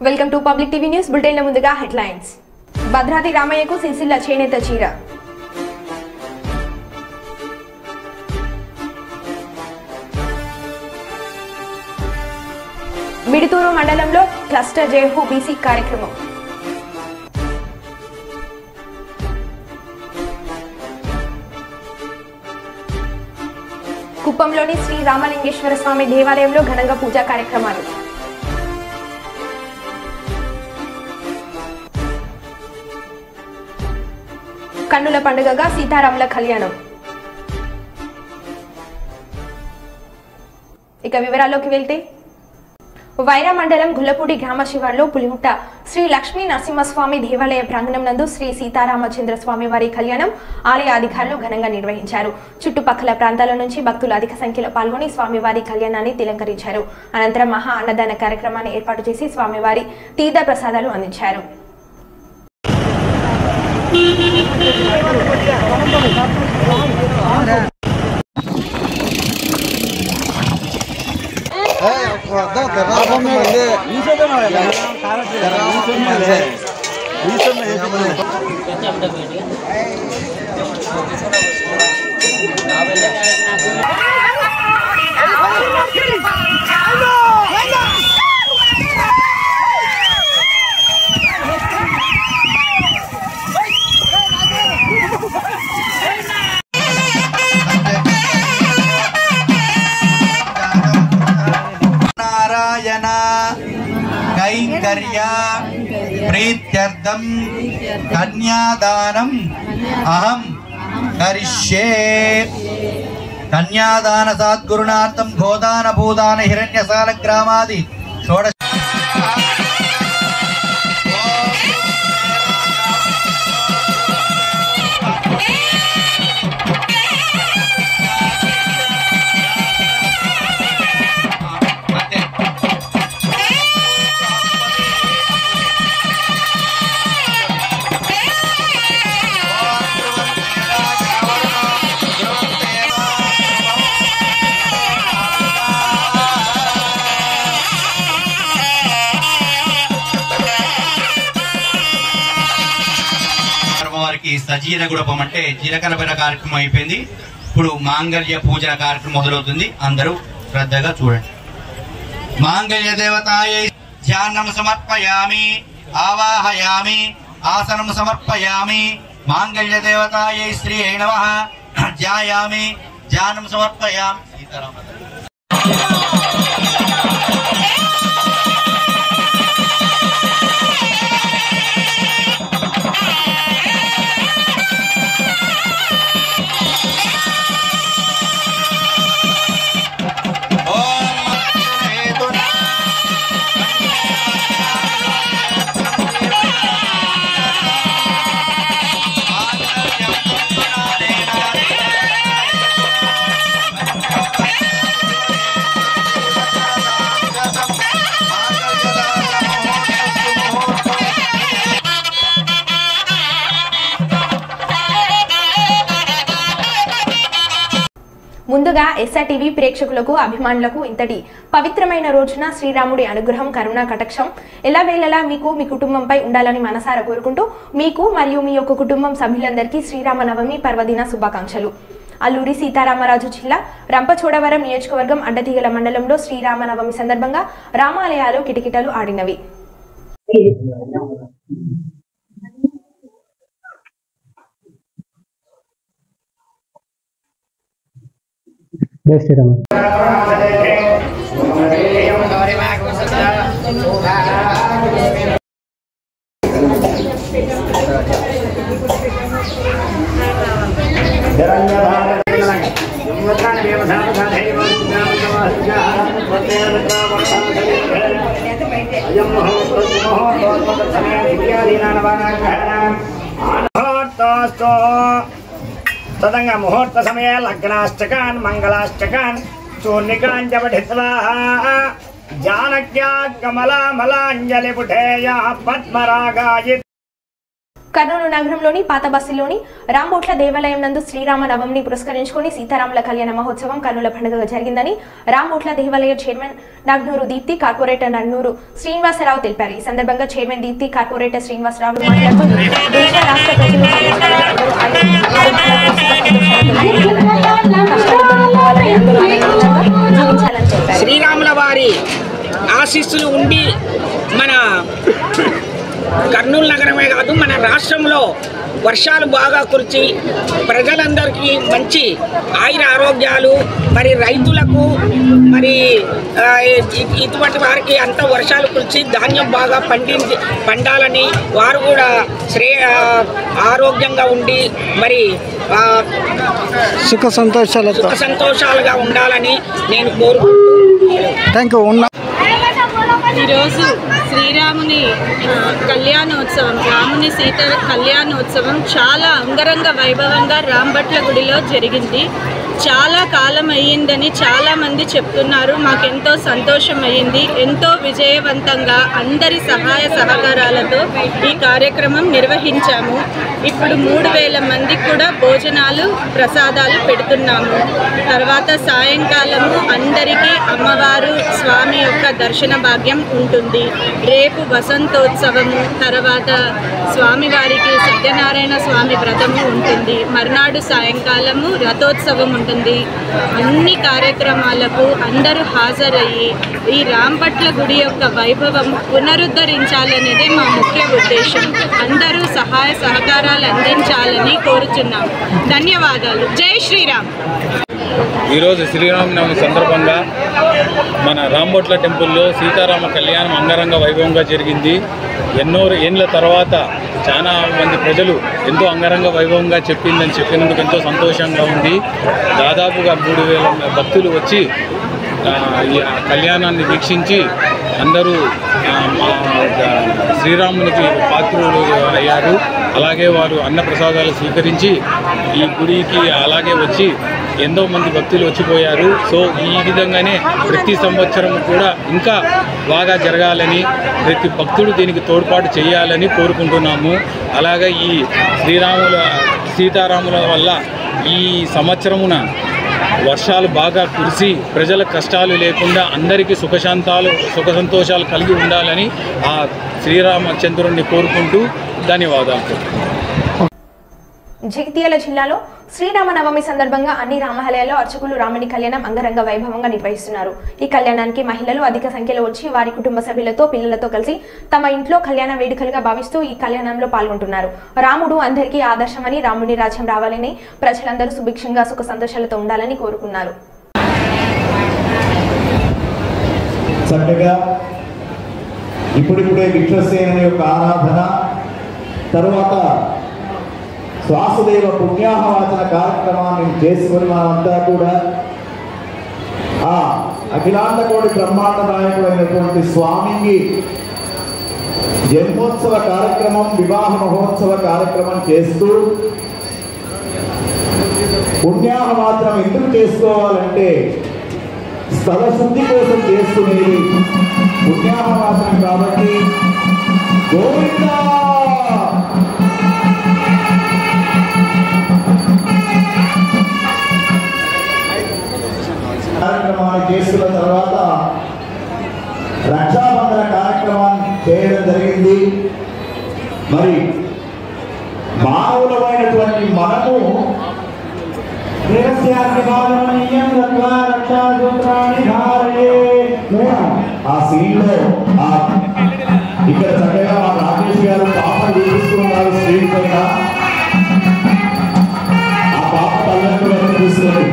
Welcome to public TV news bulletin. ముందుగా headlines. Bhadradri రామయ్యకు సిరిసిల్ల చేనేత చీర. మిడుతూరు మండలంలో క్లస్టర్ జేహూ బీసీ కార్యక్రమం. కుప్పంలోని శ్రీ రామలింగేశ్వర స్వామి దేవాలయంలో ఘనంగా పూజా కార్యక్రమాలు. కన్నుల పండుగగా సీతారాముల కళ్యాణం. ఇక వివరాల్లోకి వెళ్తే, వైరా మండలం గుల్లపూడి గ్రామ శివార్లో పులిముట్ట శ్రీ లక్ష్మీ నరసింహస్వామి దేవాలయ ప్రాంగణం నందు శ్రీ సీతారామచంద్ర స్వామి వారి కళ్యాణం ఆలయ అధికారులు ఘనంగా నిర్వహించారు. చుట్టుపక్కల ప్రాంతాల నుంచి భక్తులు అధిక సంఖ్యలో పాల్గొని స్వామివారి కళ్యాణాన్ని తిలకరించారు. అనంతరం మహా అన్నదాన కార్యక్రమాన్ని ఏర్పాటు చేసి స్వామివారి తీర్థ ప్రసాదాలు అందించారు. कैंकर्य प्रीत्यर्थम कन्यादानम अहम करिष्ये. कन्यादान सद्गुरुनार्थम गोदान भूदान हिरण्यसाल ग्रामादि षोडश సజీర గుడపం అంటే జీలకర్ర కార్యక్రమం అయిపోయింది. ఇప్పుడు మాంగళ్య పూజన కార్యక్రమం మొదలవుతుంది. అందరూ శ్రద్ధగా చూడండి. మాంగళ్య దేవతాయై ధ్యానం సమర్పయామి ఆవాహయామి ఆసనం సమర్పయామి. మాంగళ్య దేవతాయై శ్రీ నమః ధ్యాయామి ధ్యానం సమర్పయామి. సీతారామ ముందుగా ఎస్ఆర్టీవీ ప్రేక్షకులకు అభిమానులకు ఇంతటి పవిత్రమైన రోజున శ్రీరాముడి అనుగ్రహం కరుణా కటాక్షం ఎల్లవేళలా మీకు మీ కుటుంబంపై ఉండాలని మనసారా కోరుకుంటూ మీకు మరియు మీ యొక్క కుటుంబం సభ్యులందరికీ శ్రీరామనవమి పర్వదిన శుభాకాంక్షలు. అల్లూరి సీతారామరాజు జిల్లా రంపచోడవరం నియోజకవర్గం అడ్డతీగల మండలంలో శ్రీరామనవమి సందర్భంగా రామాలయాలు కిటకిటలు ఆడినవి. జై శ్రీరామ్. तदंग मुहूर्त समय लग्नाष्टकान् मंगलाष्टकान् चूर्णिकान् च पठित्वा जानक्या कमला मलांजलि पुठेया पद्मरागाय. కర్నూలు నగరంలోని పాత బస్సులోని రాంబోట్ల దేవాలయం నందు శ్రీరామ నవమిని పురస్కరించుకుని సీతారాముల కళ్యాణ మహోత్సవం కన్నుల పండుగగా జరిగిందని రాంబోట్ల దేవాలయ చైర్మన్ నగ్నూరు దీప్తి, కార్పొరేటర్ నగ్నూరు శ్రీనివాసరావు తెలిపారు. ఈ సందర్భంగా చైర్మన్ దీప్తి, కార్పొరేటర్ శ్రీనివాసరావు మాట్లాడుతూ దేశ రాష్ట్ర ప్రజలు శ్రీరాముల వారి ఆశీస్సులు ఉండి మన కర్నూలు నగరమే కాదు మన రాష్ట్రంలో వర్షాలు బాగా కురిచి ప్రజలందరికీ మంచి ఆయుర ఆరోగ్యాలు, మరి రైతులకు మరి ఇటువంటి వారికి అంత వర్షాలు కురిచి ధాన్యం బాగా పండాలని వారు కూడా ఆరోగ్యంగా ఉండి మరి సుఖ సంతోషాలుగా ఉండాలని నేను కోరుకుంటూ ఈరోజు శ్రీరాముని కళ్యాణోత్సవం, రాముని సీత కళ్యాణోత్సవం చాలా అంగరంగ వైభవంగా రాంబట్ల గుడిలో జరిగింది. చాలా కాలం అయ్యిందని చాలామంది చెప్తున్నారు. మాకెంతో సంతోషం అయ్యింది. ఎంతో విజయవంతంగా అందరి సహాయ సహకారాలతో ఈ కార్యక్రమం నిర్వహించాము. ఇప్పుడు 3000 మందికి కూడా భోజనాలు ప్రసాదాలు పెడుతున్నాము. తర్వాత సాయంకాలము అందరికీ అమ్మవారు స్వామి యొక్క దర్శన భాగ్యం ఉంటుంది. రేపు వసంతోత్సవము, తర్వాత స్వామివారికి సత్యనారాయణ స్వామి వ్రతము ఉంటుంది. మర్నాడు సాయంకాలము రథోత్సవం ఉంటుంది. అన్ని కార్యక్రమాలకు అందరూ హాజరయ్యి ఈ రాంబట్ల గుడి యొక్క వైభవం పునరుద్ధరించాలనేదే మా ముఖ్య ఉద్దేశం. అందరూ సహాయ సహకారాలు అందించాలని కోరుచున్నాం. ధన్యవాదాలు. జై శ్రీరామ్. ఈరోజు శ్రీరామనవమి సందర్భంగా మన రాంబోట్ల టెంపుల్లో సీతారామ కళ్యాణం అంగరంగ వైభవంగా జరిగింది. ఎన్నో ఏళ్ళ తర్వాత చాలా మంది ప్రజలు ఎంతో అంగరంగ వైభవంగా చెప్పినందుకు ఎంతో సంతోషంగా ఉంది. దాదాపుగా 3000 భక్తులు వచ్చి ఈ కళ్యాణాన్ని వీక్షించి అందరూ శ్రీరామునికి పాత్రులు అయ్యారు. అలాగే వారు అన్నప్రసాదాలు స్వీకరించి ఈ గుడికి అలాగే వచ్చి ఎంతో మంది భక్తులు వచ్చిపోయారు. సో ఈ విధంగానే ప్రతి సంవత్సరం కూడా ఇంకా బాగా జరగాలని, ప్రతి భక్తుడు దీనికి తోడ్పాటు చేయాలని కోరుకుంటున్నాము. అలాగే ఈ సీతారాముల వల్ల ఈ సంవత్సరమున వర్షాలు బాగా కురిసి ప్రజల కష్టాలు లేకుండా అందరికీ సుఖ సంతోషాలు కలిగి ఉండాలని ఆ శ్రీరామచంద్రుడిని కోరుకుంటూ ధన్యవాదాలు. జగిత్యాల జిల్లాలో శ్రీరామనవమి సందర్భంగా అన్ని రామాలయాల్లో అర్చకులు రాముని కళ్యాణం అంగరంగ వైభవంగా నిర్వహిస్తున్నారు. ఈ కళ్యాణానికి మహిళలు అధిక సంఖ్యలో వచ్చి వారి కుటుంబ సభ్యులతో, పిల్లలతో కలిసి తమ ఇంట్లో కళ్యాణ వేడుకలుగా భావిస్తూ ఈ కళ్యాణంలో పాల్గొంటున్నారు. రాముడు అందరికీ ఆదర్శమని, రాముడి రాజ్యం రావాలని, ప్రజలందరూ సుభిక్షంగా సుఖ సంతోషాలతో ఉండాలని కోరుకున్నారు. చక్కగా ఇప్పుడిప్పుడే విశ్వసేన యొక్క ఆరాధన తర్వాత శ్వాసదేవ పుణ్యాహవాచన కార్యక్రమాన్ని చేసుకొని మనమంతా కూడా ఆ అఖిలాండ కోటి బ్రహ్మాండ నాయకుడైనటువంటి స్వామికి జన్మోత్సవ కార్యక్రమం, వివాహ మహోత్సవ కార్యక్రమం చేస్తూ పుణ్యాహవాచనం ఎందుకు చేసుకోవాలంటే స్థల శుద్ధి కోసం చేసుకునేది పుణ్యాహవాచనం కాబట్టి గోవిందా కార్యక్రమాన్ని చేసుకున్న తర్వాత రక్షాబంధన కార్యక్రమాన్ని చేయడం జరిగింది. మరి మానవులమైనటువంటి మనము ఆ సీన్లో ఇక్కడ చక్కగా మా రాజేష్ గారు పాప చూపిస్తున్నారు స్క్రీన్ పైన. ఆ పాప తల్లిదండ్రులు చూపిస్తుంది.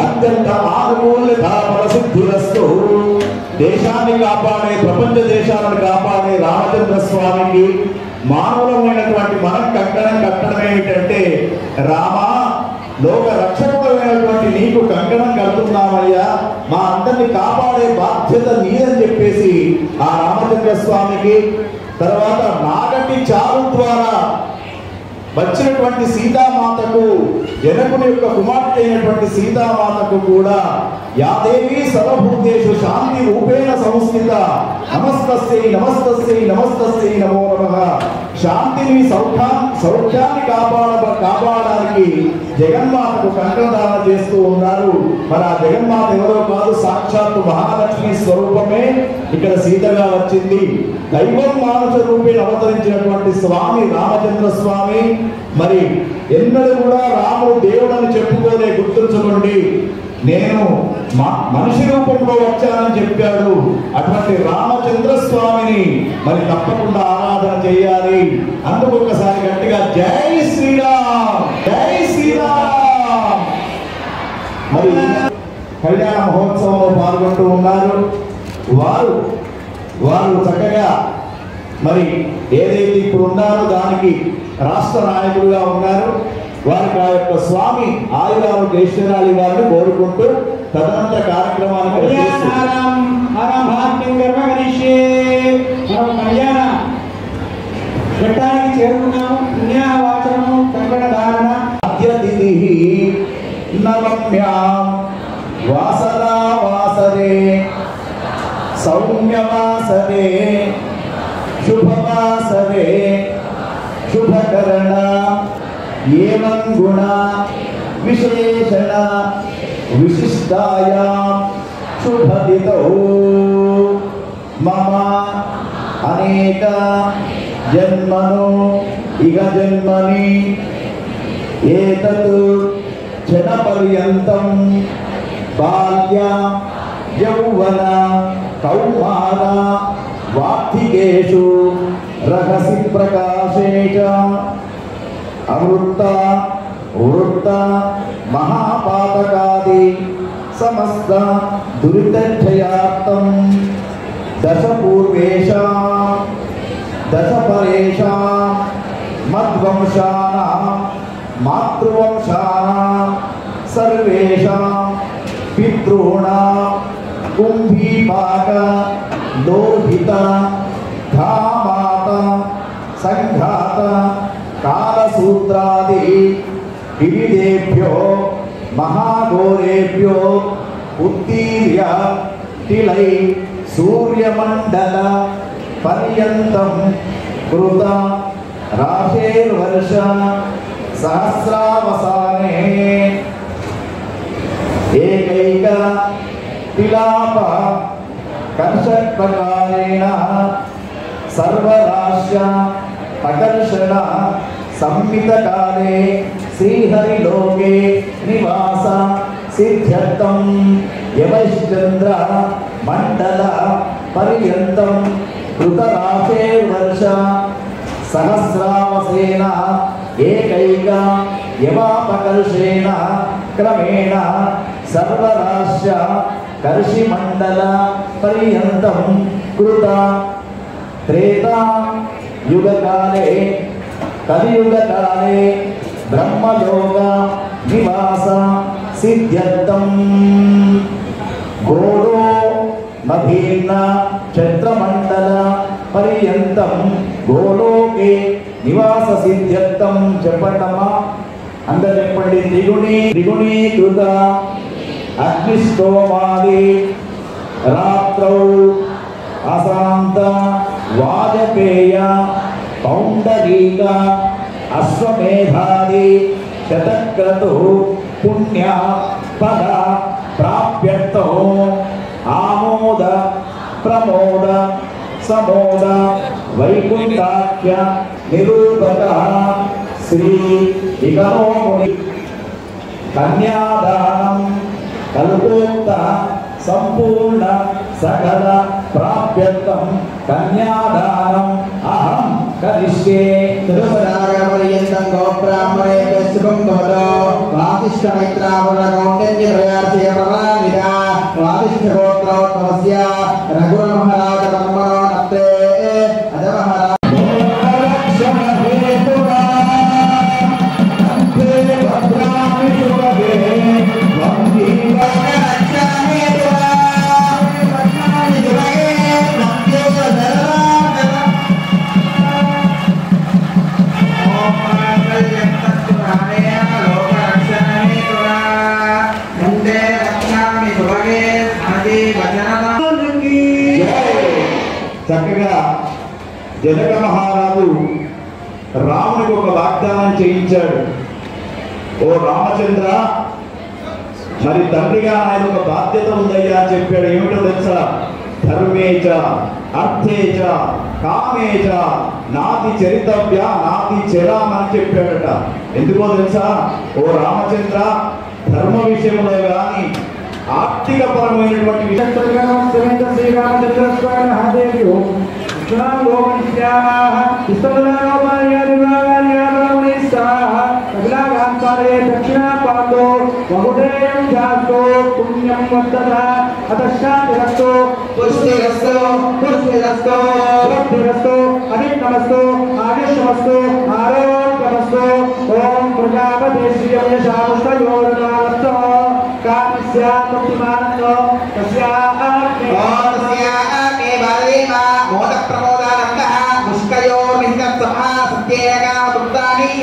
అత్యంత ఆనుకూల్యత ఫలసిద్ధిరస్తు. దేశాన్ని కాపాడే, ప్రపంచ దేశాలను కాపాడే రామచంద్ర స్వామికి మానవులమైనటువంటి మనం కట్టడం ఏమిటంటే, రామా లోక రక్షకుడమైనటువంటి నీకు కంకణం కడుతున్నామయ్యా, మా అందరినీ కాపాడే బాధ్యత ఆ రామచంద్ర స్వామికి, తర్వాత నాగటి చారు ద్వారా వచ్చినటువంటి సీతామాతకు, జనకుని యొక్క కుమార్తె అయినటువంటి సీతామాతకు కూడా యాదేవి సర్వభూతేషు శాంతి రూపేణ సంస్థిత నమస్తస్యై నమస్తస్యై నమస్తస్యై నమో నమః. శాంతిని సౌఖ్యాన్ని కాపాడడానికి జగన్మాతకు కంకణదాన చేస్తూ ఉన్నారు. మరి ఆ జగన్మాత ఎవరో కాదు, సాక్షాత్తు మహాలక్ష్మి స్వరూపమే ఇక్కడ సీతగా వచ్చింది. దైవం మానస రూపేణ అవతరించినటువంటి స్వామి రామచంద్ర స్వామి. మరి ఎన్నడూ కూడా రాముడు దేవుడని చెప్పుకోలే, గుర్తుంచుకోండి. నేను మనిషి రూపంలో వచ్చానని చెప్పాడు. అటువంటి రామచంద్ర స్వామిని మరి తప్పకుండా ఆరాధన చేయాలి. అందుకు ఒకసారి గట్టిగా జై శ్రీరామ్, జై శ్రీరామ్. మరి కళ్యాణ మహోత్సవంలో పాల్గొంటూ ఉన్నారు. వారు చక్కగా మరి ఏదైతే ఇప్పుడు ఉన్నారో దానికి రాష్ట్ర నాయకులుగా ఉన్నారు. వారికి ఆ యొక్క స్వామి ఆయురారోగ్య ఐశ్వర్యాలు ఇవ్వాలని కోరుకుంటూ తదనంతర కార్యక్రమానికి చేరుకున్నాము. పుణ్యవాచనము కంకణ ధారణ అద్యతిథి నవమ్యాం వాసనా వాసరే సౌమ్యవాసరే శుభవాసరే శుభకరణ ఏవం గుణ విశేషణ విశిష్టాయాం శుభదితౌ మమ అనేక జన్మను ఇగ జన్మని ఏతత్ క్షణపర్యంతం బాల్య యౌవన కౌమార వార్ధికేషు రహసి ప్రకాశే చ అమృత వృత్త మహాపాతకాది సమస్త దురితక్షయార్థం దశ పూర్వేషా దశ పరేషా మద్వంశానాం మాతృవంశానాం సర్వేషాం పితॄణాం కుంభీపాక లోహిత ధామాత సంఘాత కాలసూత్రాది వివిధేభ్యో మహాఘోరేభ్యో ఉత్తీర్య తిలై సూర్యమండల పర్యంతం కృత రాశేర్వర్ష సహస్రావసానే ఏకైక తిలాప కర్షత్ప్రకారేణ సర్వరాశ్య అకర్షణ సంహితకాలే శ్రీహరిలోకే నివాస సిద్ధ్యర్థం యవశ్చంద్ర మండల పర్యంతం కృతరాశేర్వర్ష సహస్రావసేన ఏకైక యవాపకర్షేణ క్రమేణ సర్వరాశ్య కర్షిమండల పర్యంతం కృత త్రేతా యుగకాలే కలియుగకాలే బ్రహ్మలోక నివాస సిద్ధ్యర్థం గోడో మభీర్ణ క్షత్రమండల పర్యంతం గోలోకే నివాస సిద్ధ్యర్థం. చెప్పండమ్మా, అందరు చెప్పండి. త్రిగుణీకృత అగ్నిష్టోమాది రాత్రౌ అశాంత వాజపేయ పౌండరీక అశ్వమేధాది శతక్రతు పుణ్య పద ప్రాప్యర్థో ఆమోద ప్రమోద సమోద వైకుంఠాఖ్య నిరూపక శ్రీ ఇకనోముని కన్యాదానం కల్పోక్త సంపూర్ణ సకల ప్రాప్యర్థం కన్యాదానం అహం కరిష్యే. తిరుపరాగపర్యంతం గోబ్రాహ్మణేభ్యః శుభం భవతు. వాసిష్ఠమైత్రావరణ కౌంటన్య ప్రయాసయ ప్రవామిద వాసిష్ఠగోత్రోద్భవస్య రఘుమహారాజ కర్మణో నప్తే అజమహారాజ వందే జనక మహారాజు రామునికి ఒక వాగ్దానం చేయించాడు. ఓ రామచంద్ర, మరి తండ్రిగా ఆయన ఒక బాధ్యత ఉందయ్యా అని చెప్పాడు. ఏమిటో తెలుసా? ధర్మేచ అర్థేచ కామేచ నాతి చరితవ్య నాతి చరాం అని చెప్పాడట. ఎందుకో తెలుసా? ఓ రామచంద్ర, ధర్మ విషయంలో కానీ ఆర్థిక పరమైనటువంటి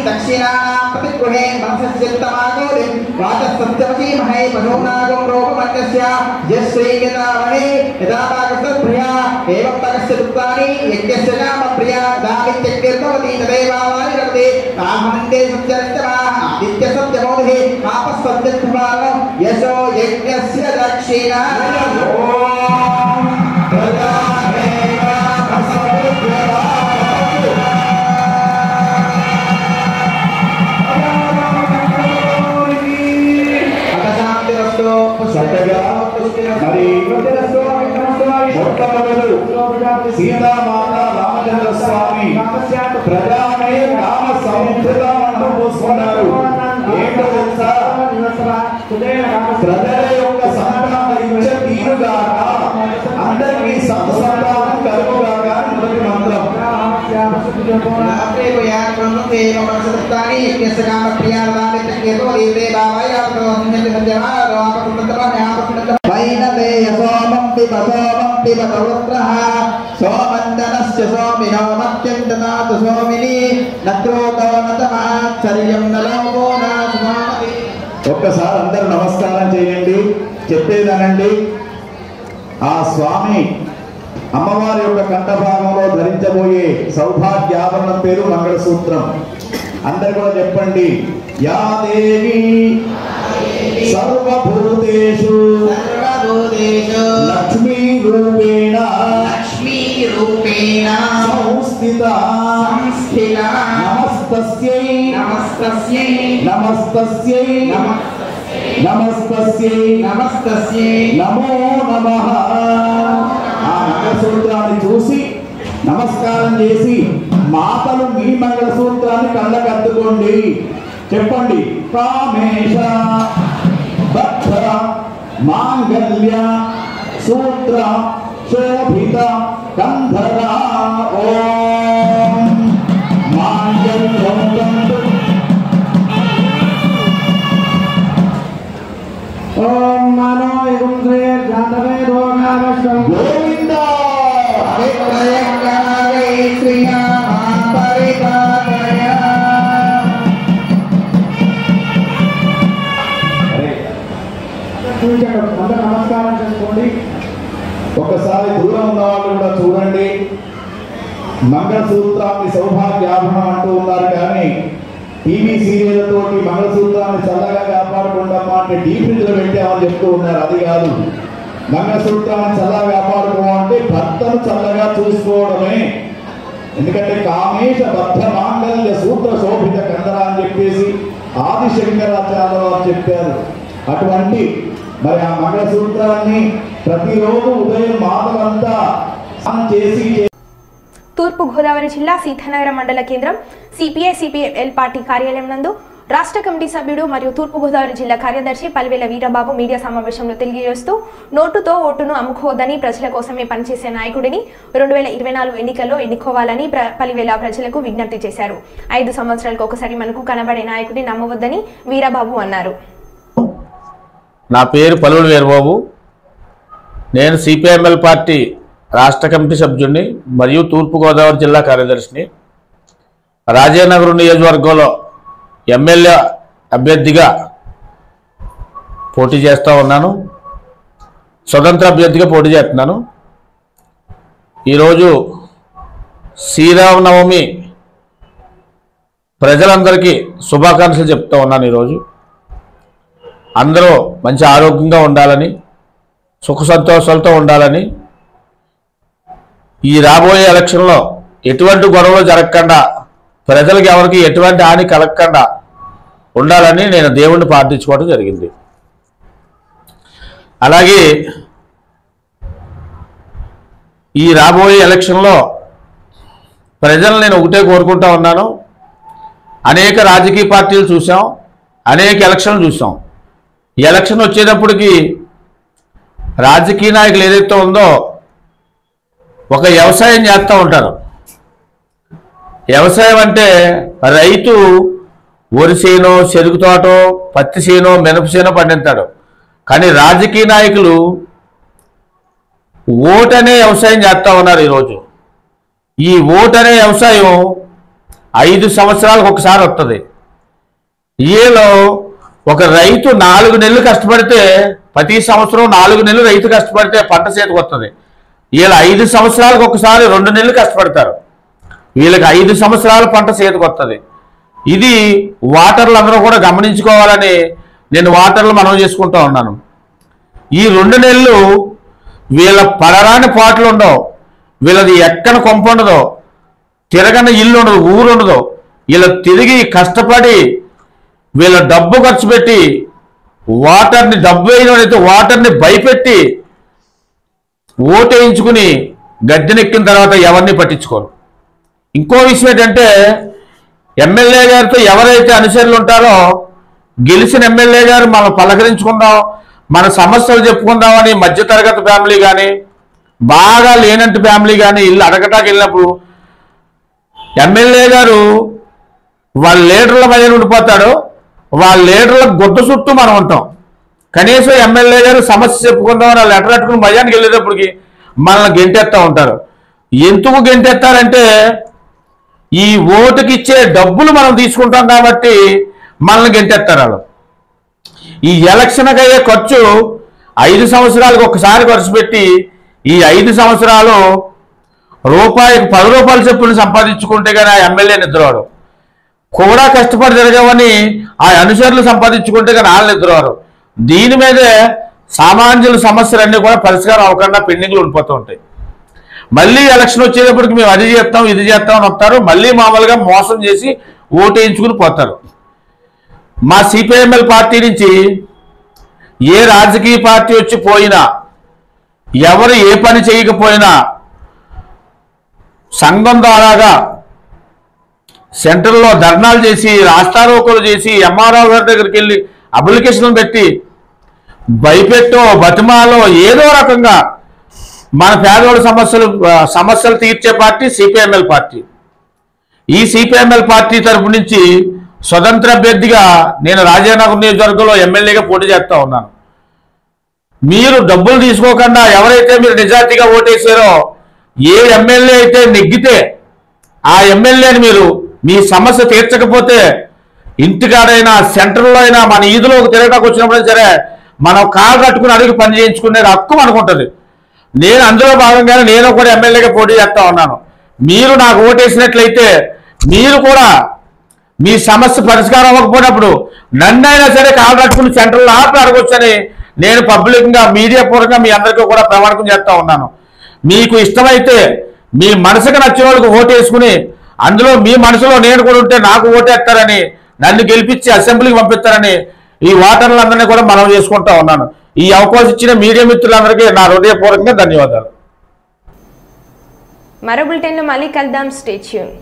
दक्षिणानां प्रतिगृहे मनसस्यन्तमागोलिं वाचस्सत्यवसीमहे पशूनागं रोगमन्यस्य यश्रीयतामहे यदा पाकस्तप्रिया एवं पकस्य दुःखानि यज्ञस्य नामप्रिया दावित्यग्निर्भवति तदेवावायुरवति रामनन्दे सत्यनित्यमा आदित्यसत्यमोदिः आपस्सत्यत्वमानो यशो यज्ञस्य दक्षिणा మరి మొట్టమొదలు సీతామాత రామచంద్ర స్వామి ప్రజామే రామ సముద్రం పోసుకున్నారు. ఏంటో తెలుసా? ప్రజల యొక్క సంతాన ఇచ్చ తీరుగాక అందరికీ సంతానం కలుగుగాక మొదటి మంత్రం. సోమందనస్య సోమినో మత్యం దదాతు సోమిని నత్రోతో నతమాచర్యం నలోకో నాస్మామి. ఒక్కసారి అందరూ నమస్కారం చేయండి. చెప్పేదనండి, ఆ స్వామి అమ్మవారి యొక్క కంఠభాగంలో ధరించబోయే సౌభాగ్యాభరణం పేరు మంగళసూత్రం. అందరు కూడా చెప్పండి. యా దేవి సర్వభూతేషు లక్ష్మీ రూపేణ సంస్థిత నమస్తస్యై నమస్తస్యై నమస్తస్యై నమస్తస్యై నమస్తస్యై నమో నమః. ఆ మంగళసూత్రాన్ని చూసి నమస్కారం చేసి మాతలు మీ మంగళసూత్రాన్ని కళ్ళకద్దుకోండి. చెప్పండి. కామేశ భక్త మాంగళ్య సూత్ర శోభిత కంధర ఓం మాంగళ్యం ఓం మనో యుంద్రే జాతవే రోగావశం గోవింద విక్రయకారే శ్రీరామ పరిపాలయ. అందరూ నమస్కారం చేసుకోండి. ఒకసారి దూరం ఉన్న వాళ్ళు కూడా చూడండి. మంగళసూత్రాన్ని సౌభాగ్యాభరణం అంటూ ఉన్నారు, కానీ టీవీ సీరియళ్లతోటి మంగళసూత్రాన్ని చల్లగా కాపాడుకుంటామా అంటే డీ ఫ్రిడ్జ్లో పెట్టామని చెప్తూ ఉన్నారు. అది కాదు. మంగళసూత్రాన్ని చల్లగా కాపాడుకోవాలంటే భర్తను చల్లగా చూసుకోవడమే. ఎందుకంటే కామేశ బద్ధ మాంగళ్య సూత్ర శోభిత కందర అని చెప్పేసి ఆదిశంకరాచార్య వారు చెప్పారు. అటువంటి మరి ఆ మంగళసూత్రాన్ని ప్రతిరోజు ఉదయం మాతలంతా చేసి. తూర్పు గోదావరి జిల్లా సీతానగరం మండల కేంద్రం సిపిఐ-సిపిఎల్ పార్టీ కార్యాలయం నందు రాష్ట్ర కమిటీ సభ్యుడు మరియు తూర్పు గోదావరి జిల్లా కార్యదర్శి పల్వేల వీరబాబు మీడియా సమావేశంలో తెలియజేస్తూ నోటుతో ఓటును అమ్ముకోవద్దని, ప్రజల కోసమే పనిచేసే నాయకుడిని 2024 ఎన్నికల్లో ఎన్నుకోవాలని పల్వేల ప్రజలకు విజ్ఞప్తి చేశారు. 5 సంవత్సరాలకు ఒకసారి మనకు కనబడే నాయకుడిని నమ్మవద్దని వీరబాబు అన్నారు. నా పేరు పల్వేల వీరబాబు. నేను సిపిఐఎంఎల్ పార్టీ రాష్ట్ర కమిటీ సభ్యుడిని మరియు తూర్పుగోదావరి జిల్లా కార్యదర్శిని. రాజానగరం నియోజకవర్గంలో ఎమ్మెల్యే అభ్యర్థిగా పోటీ చేస్తూ ఉన్నాను. స్వతంత్ర అభ్యర్థిగా పోటీ చేస్తున్నాను. ఈరోజు శ్రీరామనవమి ప్రజలందరికీ శుభాకాంక్షలు చెప్తూ ఉన్నాను. ఈరోజు అందరూ మంచి ఆరోగ్యంగా ఉండాలని, సుఖ సంతోషాలతో ఉండాలని, ఈ రాబోయే ఎలక్షన్లో ఎటువంటి గొడవలు జరగకుండా, ప్రజలకు ఎవరికి ఎటువంటి హాని కలగకుండా ఉండాలని నేను దేవుణ్ణి ప్రార్థించుకోవడం జరిగింది. అలాగే ఈ రాబోయే ఎలక్షన్లో ప్రజలు నేను ఒకటే కోరుకుంటా ఉన్నాను. అనేక రాజకీయ పార్టీలు చూసాం, అనేక ఎలక్షన్లు చూసాం. ఈ ఎలక్షన్ వచ్చేటప్పటికి రాజకీయ నాయకులు ఏదైతే ఉందో ఒక వ్యవసాయం చేస్తూ ఉంటారు. వ్యవసాయం అంటే రైతు వరి చేనో, చెరుకు తోటో, పత్తి చేనో, మినప చేనో పండిస్తాడు. కానీ రాజకీయ నాయకులు ఓటనే వ్యవసాయం చేస్తూ ఉన్నారు. ఈరోజు ఈ ఓటనే వ్యవసాయం 5 సంవత్సరాలకు ఒకసారి వస్తుంది. ఏలో ఒక రైతు 4 నెలలు కష్టపడితే, ప్రతి సంవత్సరం 4 నెలలు రైతు కష్టపడితే పంట చేతికి వస్తుంది. వీళ్ళు 5 సంవత్సరాలకు ఒకసారి 2 నెలలు కష్టపడతారు. వీళ్ళకి 5 సంవత్సరాల పంట చేతికి వస్తుంది. ఇది ఓటర్లు అందరూ కూడా గమనించుకోవాలని నేను ఓటర్లు మనవి చేసుకుంటూ ఉన్నాను. ఈ 2 నెలలు వీళ్ళ పడరాని పాటలు ఉండవు, వీళ్ళది ఎక్కన కొంప ఉండదు, తిరగని ఇల్లు ఉండదు, ఊరు ఉండదు. వీళ్ళ తిరిగి కష్టపడి వీళ్ళ డబ్బు ఖర్చు పెట్టి ఓటర్ని, డబ్బు వేయనైతే ఓటర్ని భయపెట్టి ఓటేయించుకుని గద్దెనెక్కిన తర్వాత ఎవరిని పట్టించుకోరు. ఇంకో విషయం ఏంటంటే, ఎమ్మెల్యే గారితో ఎవరైతే అనుచరులు ఉంటారో, గెలిచిన ఎమ్మెల్యే గారు మనం పలకరించుకుందాం, మన సమస్యలు చెప్పుకుందామని మధ్యతరగతి ఫ్యామిలీ కానీ, బాగా లేనంటి ఫ్యామిలీ కానీ ఇల్లు అడగటానికి వెళ్ళినప్పుడు ఎమ్మెల్యే గారు వాళ్ళ లీడర్ల మధ్య ఉండిపోతాడు. వాళ్ళ లీడర్ల గుడ్డ చుట్టూ మనం ఉంటాం. కనీసం ఎమ్మెల్యే గారు సమస్య చెప్పుకుందామని వాళ్ళు లెటర్ పెట్టుకుని మధ్యానికి వెళ్ళేటప్పటికి మనల్ని గెంటెత్తా ఉంటారు. ఎందుకు గెంటెత్తారంటే, ఈ ఓటుకి ఇచ్చే డబ్బులు మనం తీసుకుంటాం కాబట్టి మనల్ని గెంటెత్తారు వాళ్ళు. ఈ ఎలక్షన్కి అయ్యే ఖర్చు 5 సంవత్సరాలకు ఒకసారి ఖర్చు పెట్టి, ఈ 5 సంవత్సరాలు రూపాయికి 10 రూపాయల చెప్పులు సంపాదించుకుంటే కానీ ఆ ఎమ్మెల్యే నిద్రవాడు. కూడా కష్టపడి తిరగవని ఆ అనుచరులు సంపాదించుకుంటే కానీ వాళ్ళు నిద్రవారు. దీని మీదే సామాన్యుల సమస్యలన్నీ కూడా పరిష్కారం అవ్వకుండా పెండింగ్లు ఉండిపోతూ ఉంటాయి. మళ్ళీ ఎలక్షన్ వచ్చేటప్పటికి మేము అది చేస్తాం, ఇది చేస్తాం అని వస్తారు. మళ్ళీ మామూలుగా మోసం చేసి ఓటేయించుకుని పోతారు. మా సిపిఐఎంఎల్ పార్టీ నుంచి ఏ రాజకీయ పార్టీ వచ్చి పోయినా, ఎవరు ఏ పని చేయకపోయినా సంఘం ద్వారాగా సెంటర్లో ధర్నాలు చేసి, రాస్తారోకోలు చేసి, ఎంఆర్ఓ గారి దగ్గరికి వెళ్ళి అప్లికేషన్లు పెట్టి భయపెట్టో, బతిమాలో ఏదో రకంగా మన పేదవాళ్ళ సమస్యలు తీర్చే పార్టీ సిపిఐఎంఎల్ పార్టీ. ఈ సిపిఐఎంఎల్ పార్టీ తరపు నుంచి స్వతంత్ర అభ్యర్థిగా నేను రాజానగర్ నియోజకవర్గంలో ఎమ్మెల్యేగా పోటీ చేస్తా ఉన్నాను. మీరు డబ్బులు తీసుకోకుండా ఎవరైతే మీరు నిజాయితీగా ఓటేసారో, ఏ ఎమ్మెల్యే అయితే నెగ్గితే ఆ ఎమ్మెల్యేని మీరు మీ సమస్య తీర్చకపోతే ఇంటికాడైనా, సెంటర్లో అయినా, మన ఈదులోకి తిరగడానికి వచ్చినప్పుడైనా సరే మనం కాలు కట్టుకుని అడిగి పని చేయించుకునే హక్కు మనకు ఉంటుంది. నేను అందులో భాగంగానే నేను కూడా ఎమ్మెల్యేగా పోటీ చేస్తా ఉన్నాను. మీరు నాకు ఓటేసినట్లయితే మీరు కూడా మీ సమస్య పరిష్కారం అవ్వకపోయినప్పుడు నన్నైనా సరే కాలు కట్టుకుని సెంటర్లో ఆపి అడగొచ్చని నేను పబ్లిక్గా, మీడియా పూర్వకంగా మీ అందరికీ కూడా ప్రమాణకం చేస్తా ఉన్నాను. మీకు ఇష్టమైతే మీ మనసుకు నచ్చిన వాళ్ళకి ఓటేసుకుని, అందులో మీ మనసులో నేను కూడా ఉంటే నాకు ఓటేస్తారని, నన్ను గెలిపించి అసెంబ్లీకి పంపిస్తారని ఈ ఓటర్లందరినీ కూడా మనం చేసుకుంటా ఉన్నాను. ఈ అవకాశం ఇచ్చిన మీడియా మిత్రులందరికీ నా హృదయపూర్వకంగా ధన్యవాదాలు. మరో బులెటిన్లో మళ్ళీ కలుద్దాం. Stay tune.